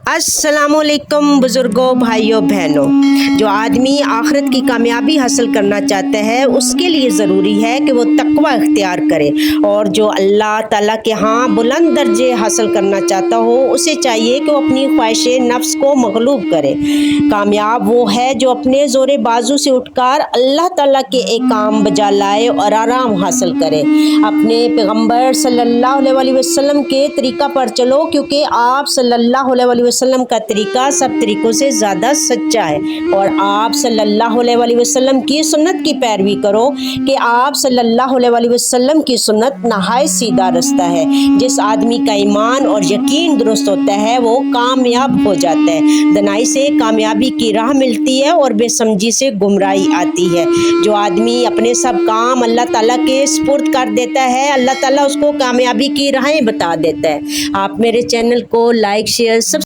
अस्सलाम वालेकुम बुज़ुर्गों, भाइयों, बहनों। जो आदमी आखिरत की कामयाबी हासिल करना चाहता है उसके लिए ज़रूरी है कि वो तक़वा इख्तियार करे, और जो अल्लाह ताला के यहाँ बुलंद दर्जे हासिल करना चाहता हो उसे चाहिए कि वो अपनी ख्वाहिश नफ्स को मग़लूब करे। कामयाब वो है जो अपने ज़ोरे बाजू से उठकर अल्लाह ताला के एक काम बजा लाए और आराम हासिल करे। अपने पैगम्बर सल्लल्लाहु अलैहि वसल्लम के तरीक़ा पर चलो, क्योंकि आप सल्लल्लाहु अलैहि वसल्लम का तरीका सब तरीक़ों से ज़्यादा सच्चा है, और आप सल्लल्लाहु अलैहि वसल्लम की सुन्नत की पैरवी करो कि आप सल्लल्लाहु अलैहि वसल्लम की सुन्नत नहायत सीधा रास्ता है। जिस आदमी का ईमान और यकीन दुरुस्त होता है वो कामयाब हो जाता है। दनाई से कामयाबी की राह मिलती है और बेसमझी से गुमराही आती है। जो आदमी अपने सब काम अल्लाह ताला के सुपुर्द कर देता है, अल्लाह ताला उसको कामयाबी की राहें बता देता है। आप मेरे चैनल को लाइक, शेयर,